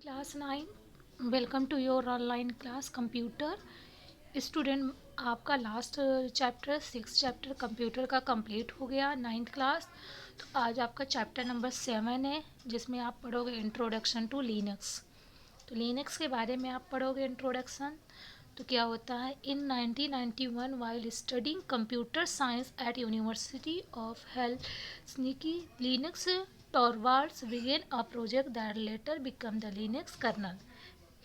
Class 9 welcome to your online class computer student. आपका last chapter 6 chapter computer का complete हो गया 9th class. तो आज आपका चैप्टर नंबर 7 है जिसमें आप पढ़ोगे इंट्रोडक्शन टू लिनक्स। तो लिनक्स के बारे में आप पढ़ोगे इंट्रोडक्शन। तो क्या होता है, in 1991 while studying computer science at University of Helsinki, Linus Torvalds began a project that later became the Linux kernel.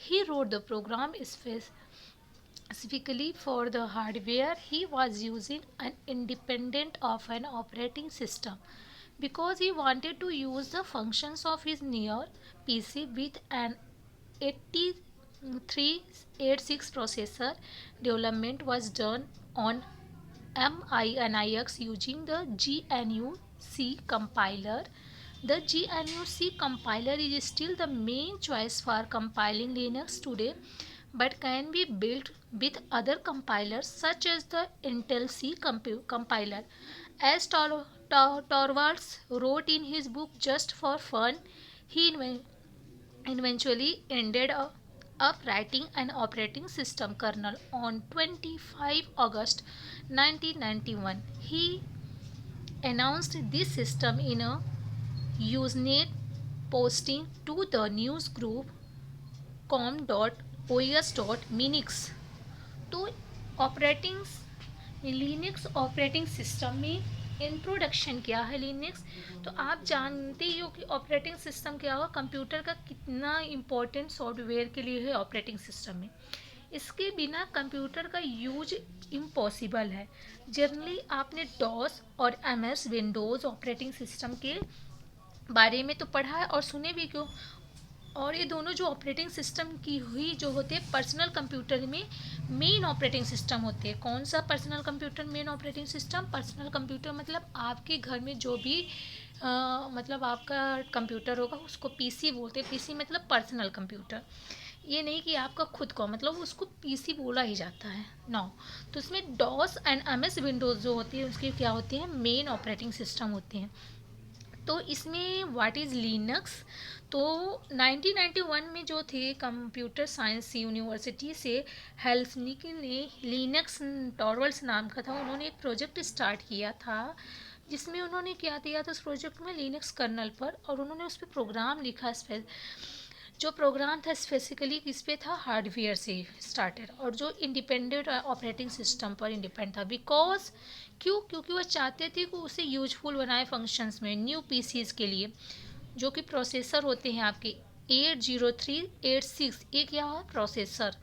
He wrote the program specifically for the hardware he was using and independent of an operating system because he wanted to use the functions of his newer PC with an 8386 processor. Development was done on MINIX using the GNU-C compiler. The GNU-C compiler is still the main choice for compiling Linux today, but can be built with other compilers such as the Intel C compiler. As Torvalds wrote in his book Just for Fun, he eventually ended up writing an operating system kernel on 25 August 1991. He announced this system in a Usenet posting to the news group com.os.minix। तो operating Linux operating system में introduction क्या है Linux. तो आप जानते ही हो कि operating system क्या होगा, कंप्यूटर का कितना इम्पोर्टेंट सॉफ्टवेयर के लिए है ऑपरेटिंग सिस्टम में। इसके बिना कंप्यूटर का यूज इम्पॉसिबल है। जनरली आपने डॉस और एमएस विंडोज़ ऑपरेटिंग सिस्टम के बारे में तो पढ़ा है और सुने भी क्यों। और ये दोनों जो ऑपरेटिंग सिस्टम की हुई जो होते हैं पर्सनल कंप्यूटर में मेन ऑपरेटिंग सिस्टम होते हैं। कौन सा personal computer main operating system? Personal computer मतलब आपके घर में जो भी मतलब आपका कंप्यूटर होगा उसको पीसी बोलते हैं। पीसी मतलब पर्सनल कंप्यूटर, ये नहीं कि आपका खुद का, मतलब उसको पीसी बोला ही जाता है नो। तो इसमें डॉस एंड एमएस विंडोज़ जो होती है उसके क्या होते हैं, मेन ऑपरेटिंग सिस्टम होते हैं। तो इसमें व्हाट इज़ लिनक्स। तो 1991 में जो थे कंप्यूटर साइंस यूनिवर्सिटी से हेल्सिंकी ने लिनक्स टॉरवल्ड्स नाम का था, उन्होंने एक प्रोजेक्ट स्टार्ट किया था जिसमें उन्होंने क्या दिया था उस प्रोजेक्ट में लिनक्स कर्नल पर, और उन्होंने उस पर प्रोग्राम लिखा। जो प्रोग्राम था स्पेसिफिकली किस पे था, हार्डवेयर से स्टार्टेड, और जो इंडिपेंडेंट ऑपरेटिंग सिस्टम पर इंडिपेंडेंट था। बिकॉज क्योंकि वह चाहते थे कि उसे यूजफुल बनाए फंक्शंस में न्यू पीसीज के लिए, जो कि प्रोसेसर होते हैं आपके 80386, ये क्या हुआ प्रोसेसर।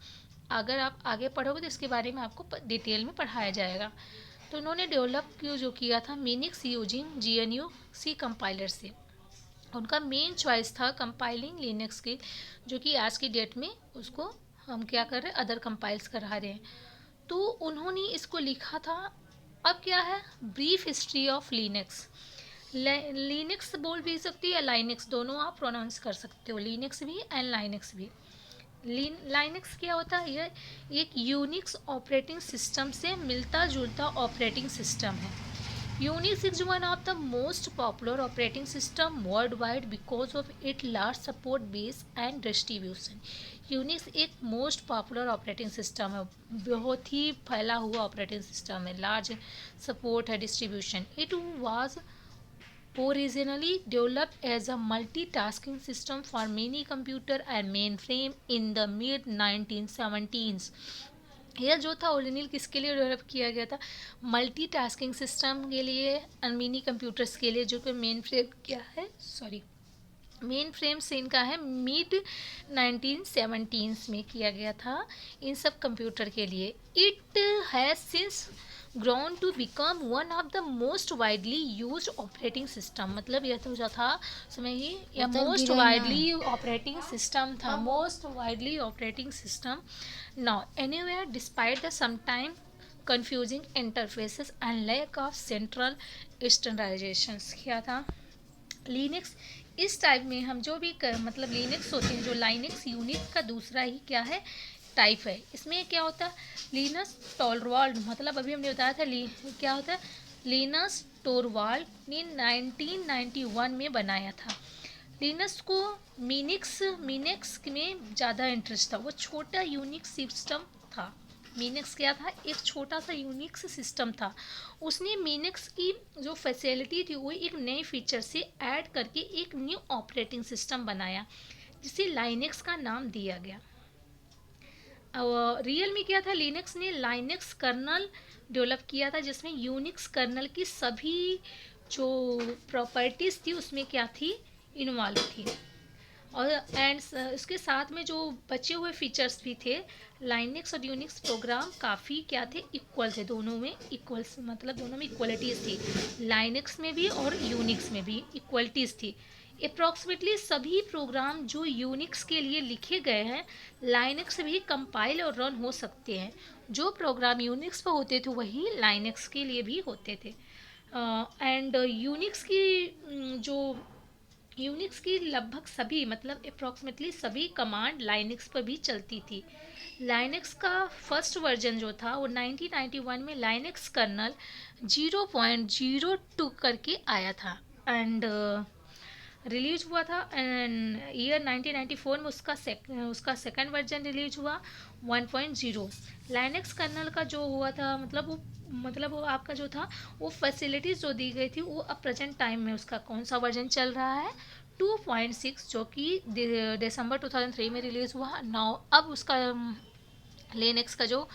अगर आप आगे पढ़ोगे तो इसके बारे में आपको डिटेल में पढ़ाया जाएगा। तो उन्होंने डेवलप जो किया था मिनिक्स यूजिंग GNU-C कंपाइलर से। उनका मेन चॉइस था कंपाइलिंग लिनक्स की, जो कि आज की डेट में उसको हम क्या कर रहे हैं, अदर कंपाइल्स करा रहे हैं। तो उन्होंने इसको लिखा था। अब क्या है, brief history of Linux. Linux बोल भी सकती है, लाइनक्स, दोनों आप प्रोनाउंस कर सकते हो, लिनक्स भी एंड लाइनक्स भी। लाइनक्स क्या होता है, यह एक यूनिक्स ऑपरेटिंग सिस्टम से मिलता जुलता ऑपरेटिंग सिस्टम है। Unix is one of the most popular operating system worldwide because of its large support base and distribution. Unix एक most popular operating system है, बहुत ही फैला हुआ ऑपरेटिंग सिस्टम है, large support है, distribution. It was originally developed as a multitasking system for mini computer and mainframe in the mid 1970s. यह जो था ओरिजिनल किसके लिए डेवलप किया गया था, मल्टीटास्किंग सिस्टम के लिए और मिनी कंप्यूटर्स के लिए, जो कि मेन फ्रेम क्या है, मेन फ्रेम से इनका है मिड 1970s में किया गया था इन सब कंप्यूटर के लिए। It has since grown to become one of the most widely used operating system. मतलब यह तो जो था उसमें ही यह मोस्ट वाइडली ऑपरेटिंग सिस्टम था, most widely operating system now anywhere despite the sometime confusing interfaces and lack of central standardizations। क्या था लिनक्स, इस टाइप में हम जो भी मतलब लिनक्स होते हैं, जो लाइनक्स यूनिक्स का दूसरा ही क्या है टाइप है। इसमें क्या होता है, लिनक्स टॉरवाल्ड, मतलब अभी हमने बताया था क्या होता है, लिनक्स टॉरवाल्ड ने 1991 में बनाया था। लिनक्स को मीनिक्स में ज़्यादा इंटरेस्ट था, वो छोटा यूनिक सिस्टम था। मीनिक्स क्या था? एक छोटा सा यूनिक्स सिस्टम था। उसने मीनिक्स की जो फैसिलिटी थी वो एक नए फीचर से ऐड करके एक न्यू ऑपरेटिंग सिस्टम बनाया जिसे लाइनेक्स का नाम दिया गया। रियल में क्या था? लिनक्स ने लाइनेक्स कर्नल डेवलप किया था जिसमें यूनिक्स कर्नल की सभी जो प्रॉपर्टीज़ थी उसमें क्या थी? इन्वॉल्व थी। और इसके साथ में जो बचे हुए फीचर्स भी थे, लाइनेक्स और यूनिक्स प्रोग्राम काफ़ी क्या थे? इक्वल थे, दोनों में इक्वल्स, मतलब दोनों में इक्वलिटीज़ थी। लाइनेक्स में भी और यूनिक्स में भी इक्वलिटीज़ थी। अप्रॉक्सीमेटली सभी प्रोग्राम जो यूनिक्स के लिए लिखे गए हैं लाइनेक्स से भी कंपाइल और रन हो सकते हैं। जो प्रोग्राम यूनिक्स पर होते थे वही लाइनेक्स के लिए भी होते थे। एंड यूनिक्स की लगभग सभी, मतलब अप्रॉक्सीमेटली सभी कमांड लाइनेक्स पर भी चलती थी। लाइनेक्स का फर्स्ट वर्जन जो था वो 1991 में लाइनेक्स कर्नल 0.02 करके आया था एंड रिलीज हुआ था। एंड ईयर 1994 में उसका सेकंड वर्जन रिलीज हुआ 1.0। लाइनेक्स कर्नल का जो हुआ था, मतलब वो आपका जो था वो फैसिलिटीज़ जो दी गई थी वो अब प्रेजेंट टाइम में उसका कौन सा वर्जन चल रहा है? 2.6, जो कि दिसंबर 2003 में रिलीज़ हुआ। नाउ अब उसका लिनक्स का जो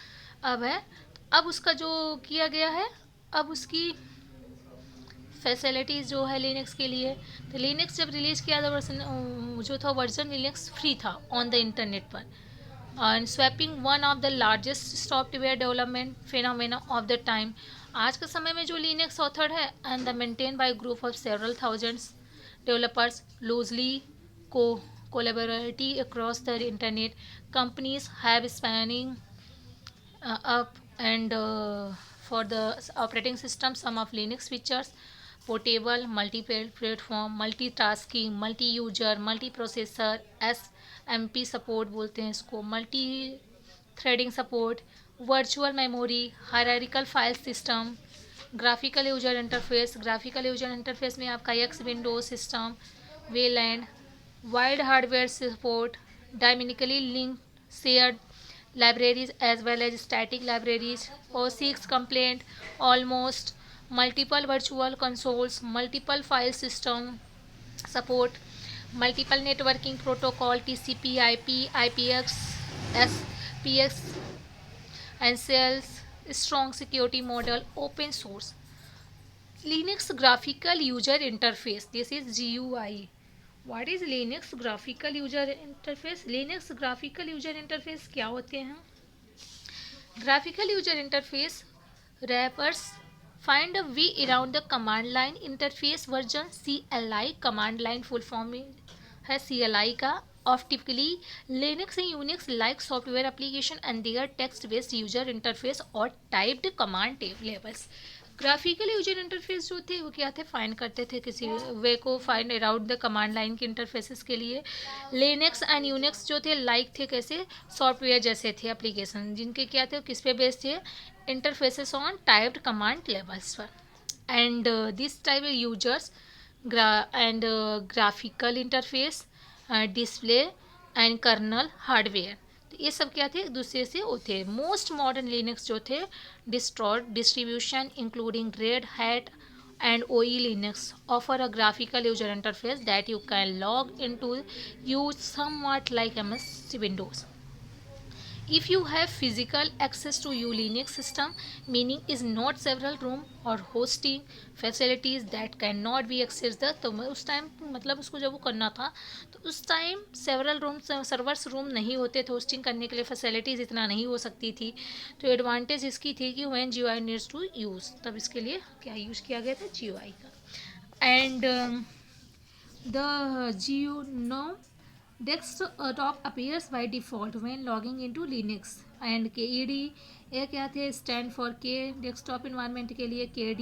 अब है, अब उसका जो किया गया है, अब उसकी फैसिलिटीज़ जो है लिनक्स के लिए, तो लिनक्स जब रिलीज़ किया था जो था वर्जन लिनक्स फ्री था ऑन द इंटरनेट पर, and swapping one of the largest software development phenomena of the time. आज के समय में जो लिनक्स ऑथर्ड है and the maintain by group of several thousands developers loosely collaboratively across the internet, companies have spanning up and for the operating system some of linux features: portable, multi-platform, multitasking, multi-user, multi-processor, SMP support बोलते हैं इसको, multi threading support, virtual memory, hierarchical file system, graphical user interface में आपका X Windows system, Wayland, wide hardware support, dynamically linked shared libraries as well as static libraries, POSIX complaint, almost multiple virtual consoles, multiple file system support, multiple networking protocol, TCP, IP, IPX, SPX, and sales, strong security model, open source. Linux graphical user interface, this is GUI. What is Linux graphical user interface? Linux graphical user interface क्या होते हैं? Graphical user interface wrappers find a way around the command line interface version CLI, command line full form है CLI का, of typically Linux and Unix like software application and their text based user interface or typed command labels. Graphical user interface जो थे वो क्या थे? Find करते थे किसी वे को find around the command line के इंटरफेसेस के लिए। लिनक्स एंड यूनिक्स जो थे लाइक थे कैसे? सॉफ्टवेयर जैसे थे एप्लीकेशन, जिनके क्या थे? किस पे बेस्ड थे? Interfaces on typed command levels पर। And this type users and graphical interface, display and kernel hardware, तो ये सब क्या थे? एक दूसरे से वो थे। मोस्ट मॉडर्न लिनक्स जो थे distribution including red hat and OE Linux offer a graphical user interface that you can log into, use somewhat like MS Windows. If you have physical access to your Linux system, meaning is not several room or hosting facilities that cannot be accessed, तो उस time मतलब उसको जब वो करना था तो उस time several room servers room नहीं होते थे होस्टिंग करने के लिए, फैसिलिटीज़ इतना नहीं हो सकती थी। तो एडवांटेज इसकी थी कि when GUI needs to use, तब इसके लिए क्या यूज़ किया गया था? GUI का। And the GNOME desktop appears by default when logging into Linux and KED ये क्या थे? Stand for K desktop environment के लिए KD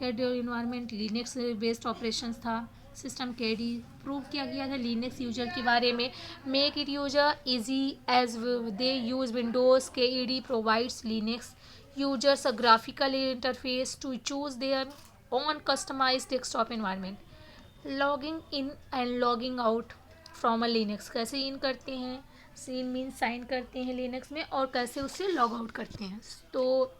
environment Linux based operations था सिस्टम। KD प्रूव किया गया था लिनक्स यूजर के बारे में, make it user easy as they use Windows. KED provides Linux users a graphical interface to choose their own customized desktop environment. Logging in and logging out from a Linux, कैसे in करते हैं, scene mean sine करते हैं Linux में, और कैसे उससे log out करते हैं. तो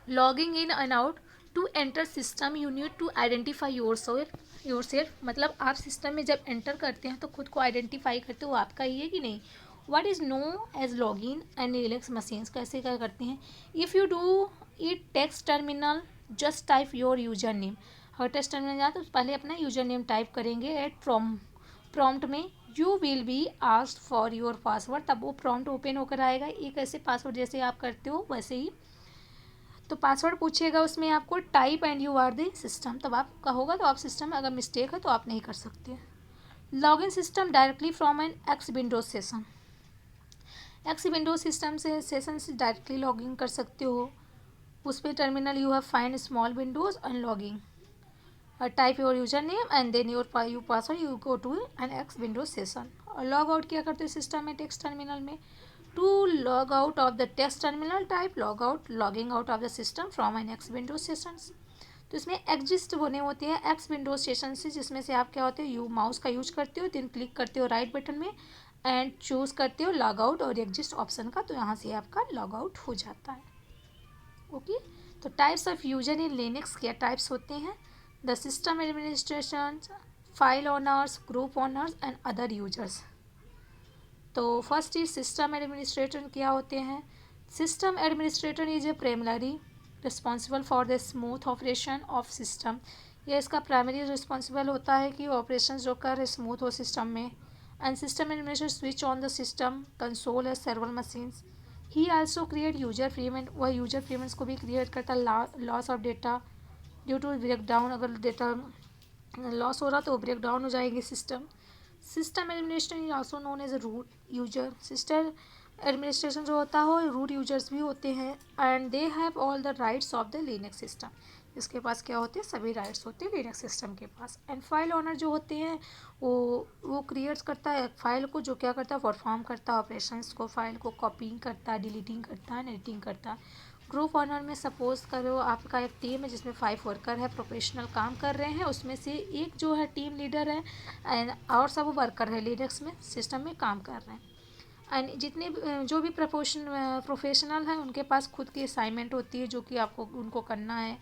logging in and out, to enter system you need to identify your self, मतलब आप सिस्टम में जब एंटर करते हैं तो खुद को आइडेंटिफाई करते हो आपका ही है कि नहीं. What is know as login and Linux machines, कैसे क्या करते हैं. If you do it text terminal, just type your user name. अगर टेक्स्ट टर्मिनल जाए तो पहले अपना यूजर नेम टाइप करेंगे एट प्रॉम्प्ट में. You will be asked for your password, तब वो प्रॉम्प्ट ओपन होकर आएगा. एक ऐसे पासवर्ड जैसे आप करते हो वैसे ही, तो पासवर्ड पूछेगा उसमें आपको, type and you are the system, तब आपका होगा. तो आप सिस्टम में अगर मिस्टेक है तो आप नहीं कर सकते. Login system directly from an X Windows session, X Windows system से सेशन से डायरेक्टली लॉगिन कर सकते हो. उस पर terminal you have find small windows and logging, type your user name and then your password, you go to an X Windows session. और log out क्या करते हैं सिस्टम में टेक्स्ट टर्मिनल में. To log out of the text terminal, type log out, logging out of the system from an X Windows sessions. तो इसमें exist बने होते हैं एक्स विंडोज सेशन से, जिसमें से आप क्या होते हो, यू माउस का यूज करते हो, देन क्लिक करते हो राइट बटन में एंड चूज करते हो लॉग आउट और एग्जिस्ट ऑप्शन का, तो यहाँ से आपका लॉग आउट हो जाता है. ओके. तो types of user in Linux क्या टाइप्स होते हैं. The system administration, file owners, group owners and other users. तो फर्स्ट इज सिस्टम एडमिनिस्ट्रेटर क्या होते हैं. System administrator is a primary responsible for the smooth operation of system. यह इसका primary responsible होता है कि ऑपरेशन जो कर स्मूथ हो सिस्टम में. And system administrator switch on the system console as server machines. He also create user फ्रीमेंट, वह यूजर फ्रीमेंट्स को भी क्रिएट करता है. Loss of data due to break down, अगर डेटा लॉस हो रहा तो ब्रेक डाउन हो जाएगी system. System administration is also known as root user. System administration जो होता है वो रूट यूजर्स भी होते हैं. And they have all the rights of the Linux system. इसके पास क्या होते हैं, सभी राइट्स होते हैं लिनक्स सिस्टम के पास. एंड फाइल ओनर जो होते हैं वो क्रिएट्स करता है फाइल को, जो क्या करता है परफॉर्म करता है ऑपरेशंस को, फाइल को कॉपिंग करता है, डिलीटिंग करता है, एडिटिंग करता है. ग्रुप ओनर में सपोज करो आपका एक टीम है जिसमें 5 वर्कर है, प्रोफेशनल काम कर रहे हैं, उसमें से एक जो है टीम लीडर है एंड और सब वर्कर है लिनक्स में सिस्टम में काम कर रहे हैं. एंड जितने जो भी प्रोफेशनल हैं उनके पास खुद की असाइनमेंट होती है जो कि आपको उनको करना है.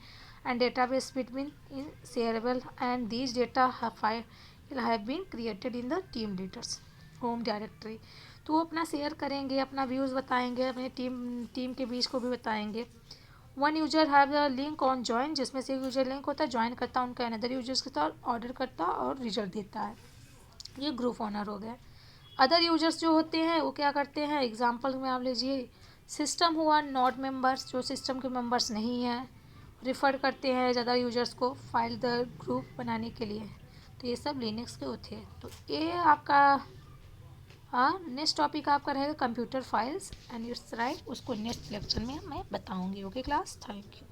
And database between in shareable and these data have been created in the team leaders home directory. तो वो अपना शेयर करेंगे, अपना व्यूज़ बताएंगे, अपने टीम के बीच को भी बताएंगे. One user have the link on join, जिसमें से यूजर लिंक होता है, ज्वाइन करता है उनका अनदर यूजर्स के साथ, ऑर्डर करता और रिजल्ट देता है. ये ग्रुप ओनर हो गया. अदर यूजर्स जो होते हैं वो क्या करते हैं, एग्जांपल में आप लीजिए सिस्टम हुआ नॉट मेंबर्स, जो सिस्टम के मेंबर्स नहीं हैं, रिफ़र करते हैं अदर यूजर्स को फाइल द ग्रुप बनाने के लिए. तो ये सब लिनक्स के होते हैं. तो ये आपका नेक्स्ट टॉपिक आपका रहेगा computer files and it's right, उसको नेक्स्ट लेक्चर में मैं बताऊंगी. Okay class, thank you.